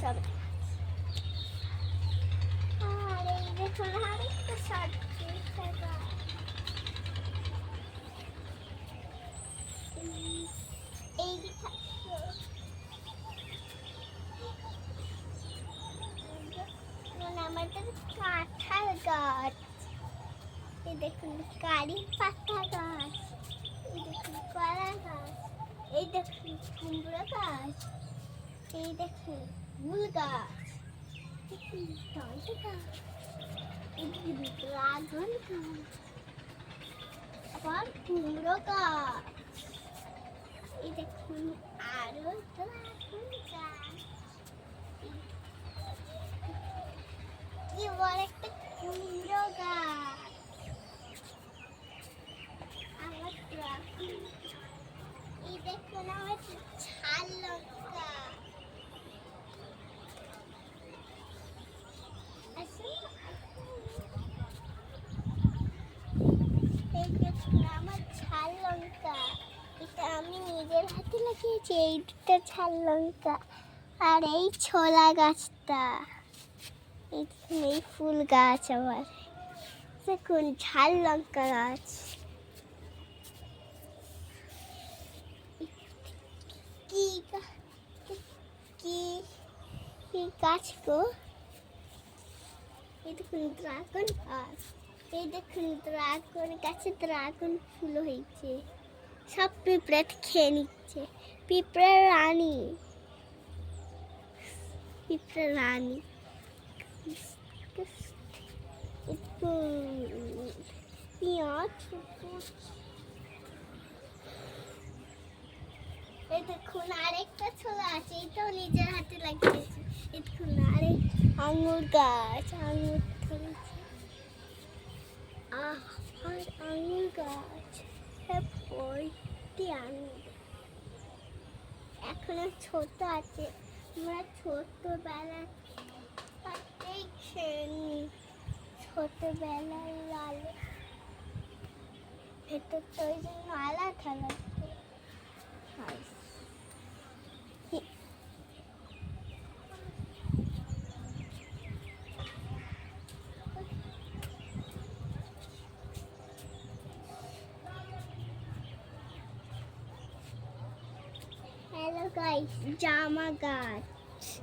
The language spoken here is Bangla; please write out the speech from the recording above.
সব আর এই দেখুন আরেকটা সবজি গাছ। এই দিকে আমাদের কাঁঠাল গাছ, এই দেখুন কারি পাতা গাছ, এই দেখুন কলা গাছ, এই দেখুন কুমড়ো গাছ, এই দেখুন ফুল গাছ, দেখুন টমেটো গাছ, এই দেখুন ড্রাগন গাছ, আবার কুমড়ো গাছ, এই দেখুন আরো ড্রাগন গাছ, কি বড় একটা কুমড়ো গাছ, আমার ড্রাগন, এই দেখুন আমার ঝাল লঙ্কা, এই দেখুন আমার ঝাল লঙ্কা, এটা আমি নিজের হাতে লাগিয়েছি, এই দুটো ঝাল লঙ্কা, আর এই ছোলা গাছটা, এই দেখুন এই ফুল গাছ, আবার দেখুন ঝাল লঙ্কা গাছ, কি কি কি গাছ গো, এই দেখুন ড্রাগন গাছ, এই দেখুন ড্রাগন গাছে ড্রাগন ফুল হয়েছে, সব পিঁপড়ে খেয়ে নিচ্ছে, পিঁপড়ে রানী, পিঁপড়ে রানী, পেঁয়াজ, এই দেখুন আরেকটা ছোলা আছে, এটাও নিজের হাতে লাগিয়েছি, এই দেখুন আরেক আঙুর গাছ, আঙুর ধরেছে, আর আঙুর গাছ, ভর্তি আঙুর, এখনো ছোট আছে, আমরা ছোটবেলায় ছোটবেলায় লাল ভেতরটা ওই জন্য আলাদা লাগবে। হ্যালো গাইস, জামা গাছ।